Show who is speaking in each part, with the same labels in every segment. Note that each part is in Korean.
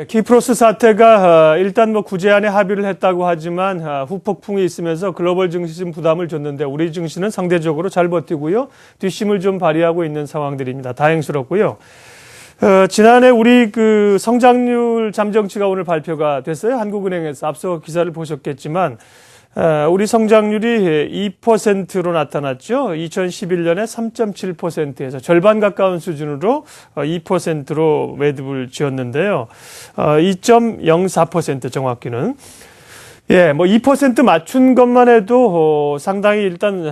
Speaker 1: 키프로스 사태가 일단 구제안에 합의를 했다고 하지만 후폭풍이 있으면서 글로벌 증시 부담을 줬는데 우리 증시는 상대적으로 잘 버티고요. 뒷심을 좀 발휘하고 있는 상황들입니다. 다행스럽고요. 지난해 우리 성장률 잠정치가 오늘 발표가 됐어요. 한국은행에서 앞서 기사를 보셨겠지만 우리 성장률이 2%로 나타났죠. 2011년에 3.7%에서 절반 가까운 수준으로 2%로 매듭을 지었는데요. 2.04% 정확히는. 2% 맞춘 것만 해도 상당히 일단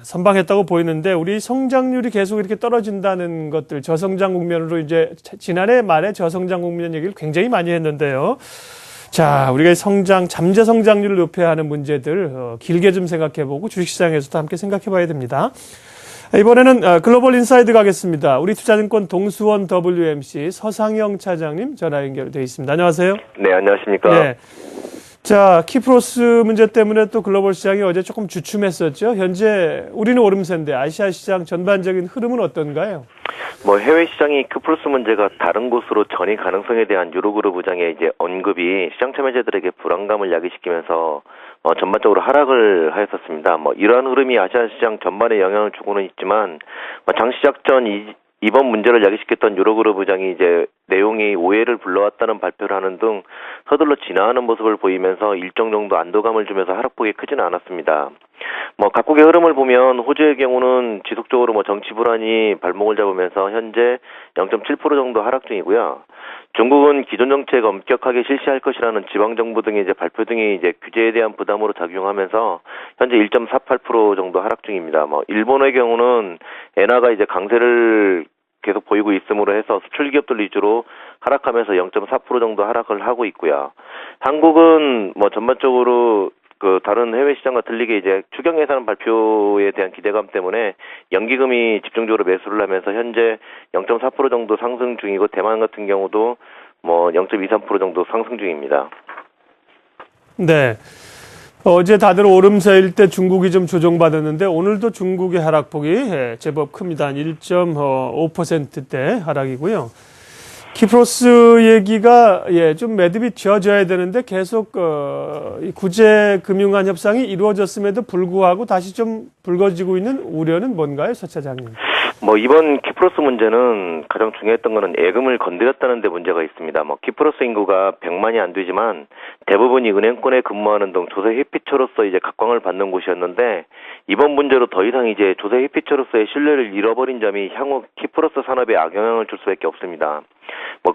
Speaker 1: 선방했다고 보이는데 우리 성장률이 계속 이렇게 떨어진다는 것들, 저성장 국면으로 이제 지난해 말에 저성장 국면 얘기를 굉장히 많이 했는데요. 자, 우리가 잠재 성장률을 높여야 하는 문제들 길게 좀 생각해보고 주식시장에서도 함께 생각해봐야 됩니다. 이번에는 글로벌 인사이드 가겠습니다. 우리 투자증권 동수원 WMC 서상영 차장님 전화 연결되어 있습니다. 안녕하세요.
Speaker 2: 네, 안녕하십니까.
Speaker 1: 네. 자, 키프로스 문제 때문에 또 글로벌 시장이 어제 조금 주춤했었죠. 현재 우리는 오름세인데 아시아 시장 전반적인 흐름은 어떤가요?
Speaker 2: 해외 시장이 키프로스 문제가 다른 곳으로 전이 가능성에 대한 유로그룹 의장의 이제 언급이 시장 참여자들에게 불안감을 야기시키면서 전반적으로 하락을 하였었습니다. 이러한 흐름이 아시아 시장 전반에 영향을 주고는 있지만 장시작 전 이번 문제를 야기시켰던 유로그룹 의장이 이제 내용이 오해를 불러왔다는 발표를 하는 등 서둘러 진화하는 모습을 보이면서 일정 정도 안도감을 주면서 하락폭이 크지는 않았습니다. 각국의 흐름을 보면 호주의 경우는 지속적으로 정치 불안이 발목을 잡으면서 현재 0.7% 정도 하락 중이고요. 중국은 기존 정책 엄격하게 실시할 것이라는 지방 정부 등의 이제 발표 등이 이제 규제에 대한 부담으로 작용하면서 현재 1.48% 정도 하락 중입니다. 일본의 경우는 엔화가 이제 강세를 계속 보이고 있음으로 해서 수출 기업들 위주로 하락하면서 0.4% 정도 하락을 하고 있고요. 한국은 전반적으로 다른 해외 시장과 들리게 이제 추경 예산 발표에 대한 기대감 때문에 연기금이 집중적으로 매수를 하면서 현재 0.4% 정도 상승 중이고 대만 같은 경우도 0.23% 정도 상승 중입니다.
Speaker 1: 네. 어제 다들 오름세일 때 중국이 좀 조정받았는데 오늘도 중국의 하락폭이 제법 큽니다. 한 1.5%대 하락이고요. 키프로스 얘기가 좀 매듭이 지어져야 되는데 계속 구제 금융안 협상이 이루어졌음에도 불구하고 다시 좀 불거지고 있는 우려는 뭔가요, 서 차장님?
Speaker 2: 이번 키프로스 문제는 가장 중요했던 것은 예금을 건드렸다는 데 문제가 있습니다. 키프로스 인구가 100만이 안 되지만 대부분이 은행권에 근무하는 등 조세 회피처로서 이제 각광을 받는 곳이었는데 이번 문제로 더 이상 이제 조세 회피처로서의 신뢰를 잃어버린 점이 향후 키프로스 산업에 악영향을 줄 수밖에 없습니다.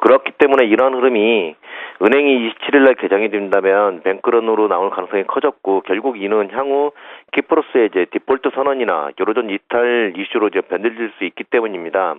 Speaker 2: 그렇기 때문에 이러한 흐름이 은행이 27일 날 개장이 된다면 뱅크런으로 나올 가능성이 커졌고 결국 이는 향후 키프로스의 이제 디폴트 선언이나 유로존 이탈 이슈로 이제 변질될 수 있기 때문입니다.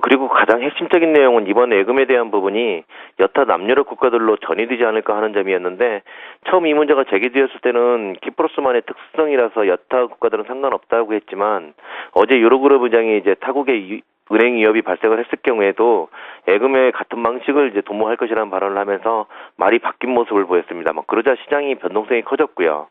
Speaker 2: 그리고 가장 핵심적인 내용은 이번 예금에 대한 부분이 여타 남유럽 국가들로 전이되지 않을까 하는 점이었는데 처음 이 문제가 제기되었을 때는 키프로스만의 특성이라서 여타 국가들은 상관없다고 했지만 어제 유로그룹 의장이 이제 타국의 은행 위협이 발생을 했을 경우에도 예금의 같은 방식을 이제 도모할 것이라는 발언을 하면서 말이 바뀐 모습을 보였습니다. 그러자 시장이 변동성이 커졌고요.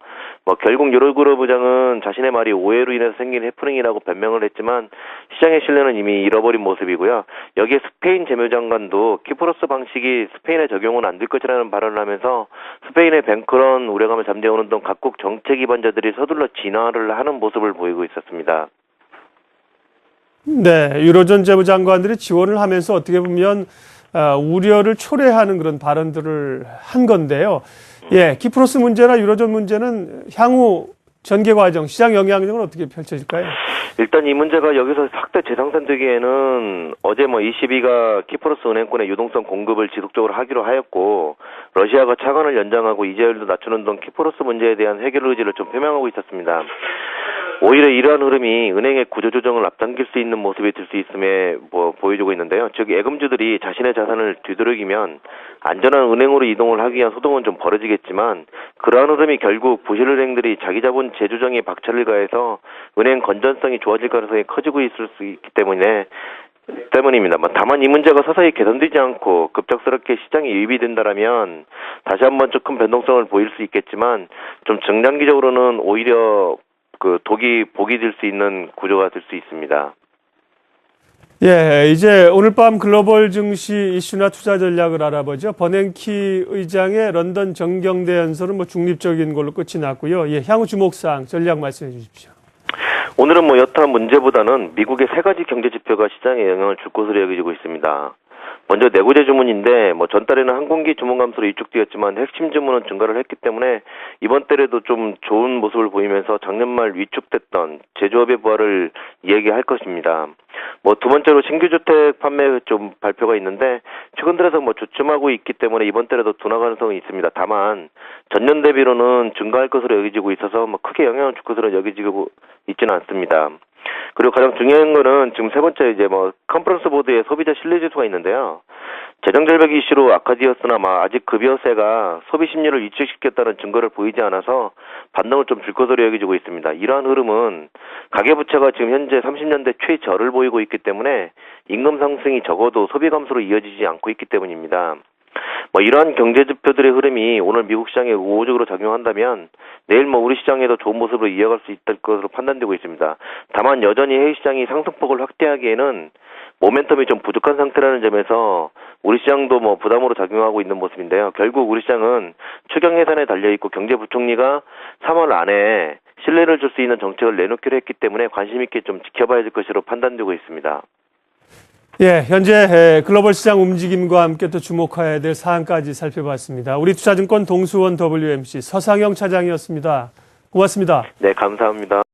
Speaker 2: 결국 유로그룹 의장은 자신의 말이 오해로 인해서 생긴 해프닝이라고 변명을 했지만 시장의 신뢰는 이미 잃어버린 모습이고요. 여기에 스페인 재무장관도 키프로스 방식이 스페인에 적용은 안 될 것이라는 발언을 하면서 스페인의 뱅크런 우려감을 잠재우는 등 각국 정책 기반자들이 서둘러 진화를 하는 모습을 보이고 있었습니다.
Speaker 1: 네, 유로존 재무장관들이 지원을 하면서 어떻게 보면 우려를 초래하는 그런 발언들을 한 건데요. 키프로스 문제나 유로존 문제는 향후 전개 과정, 시장 영향력은 어떻게 펼쳐질까요?
Speaker 2: 일단 이 문제가 여기서 확대 재상산되기에는 어제 ECB가 키프로스 은행권의 유동성 공급을 지속적으로 하기로 하였고 러시아가 차관을 연장하고 이자율도 낮추는 등 키프로스 문제에 대한 해결 의지를 좀 표명하고 있었습니다. 오히려 이러한 흐름이 은행의 구조조정을 앞당길 수 있는 모습이 될 수 있음에 보여주고 있는데요. 즉 예금주들이 자신의 자산을 되도록이면 안전한 은행으로 이동을 하기 위한 소동은 좀 벌어지겠지만 그러한 흐름이 결국 부실은행들이 자기 자본 재조정에 박차를 가해서 은행 건전성이 좋아질 가능성이 커지고 있을 수 있기 때문입니다. 다만 이 문제가 서서히 개선되지 않고 급작스럽게 시장에 유입이 된다라면 다시 한번 좀 큰 변동성을 보일 수 있겠지만 좀 중장기적으로는 오히려 복이 될 수 있는 구조가 될 수 있습니다.
Speaker 1: 예, 이제 오늘 밤 글로벌 증시 이슈나 투자 전략을 알아보죠. 버냉키 의장의 런던 정경대 연설은 중립적인 걸로 끝이 났고요. 예, 향후 주목사항 전략 말씀해 주십시오.
Speaker 2: 오늘은 여타 문제보다는 미국의 세 가지 경제 지표가 시장에 영향을 줄 것으로 여겨지고 있습니다. 먼저 내구재 주문인데 전달에는 항공기 주문 감소로 위축되었지만 핵심 주문은 증가를 했기 때문에 이번 달에도 좀 좋은 모습을 보이면서 작년 말 위축됐던 제조업의 부활을 이야기할 것입니다. 두 번째로 신규 주택 판매 좀 발표가 있는데 최근 들어서 주춤하고 있기 때문에 이번 달에도 둔화 가능성이 있습니다. 다만 전년 대비로는 증가할 것으로 여겨지고 있어서 크게 영향을 줄 것으로 여겨지고 있지는 않습니다. 그리고 가장 중요한 거는 지금 세 번째 컨퍼런스 보드의 소비자 신뢰 지수가 있는데요. 재정 절벽 이슈로 악화되었으나 아직 급여세가 소비 심리를 위축시켰다는 증거를 보이지 않아서 반등을 좀 줄 것으로 여겨지고 있습니다. 이러한 흐름은 가계부채가 지금 현재 30년대 최저를 보이고 있기 때문에 임금 상승이 적어도 소비 감소로 이어지지 않고 있기 때문입니다. 이러한 경제 지표들의 흐름이 오늘 미국 시장에 우호적으로 작용한다면 내일 우리 시장에도 좋은 모습으로 이어갈 수 있을 것으로 판단되고 있습니다. 다만 여전히 해외 시장이 상승폭을 확대하기에는 모멘텀이 좀 부족한 상태라는 점에서 우리 시장도 부담으로 작용하고 있는 모습인데요. 결국 우리 시장은 추경 예산에 달려있고 경제부총리가 3월 안에 신뢰를 줄 수 있는 정책을 내놓기로 했기 때문에 관심 있게 좀 지켜봐야 될 것으로 판단되고 있습니다.
Speaker 1: 예, 현재 글로벌 시장 움직임과 함께 또 주목해야 될 사항까지 살펴봤습니다. 우리 투자증권 동수원 WMC 서상영 차장이었습니다. 고맙습니다.
Speaker 2: 네, 감사합니다.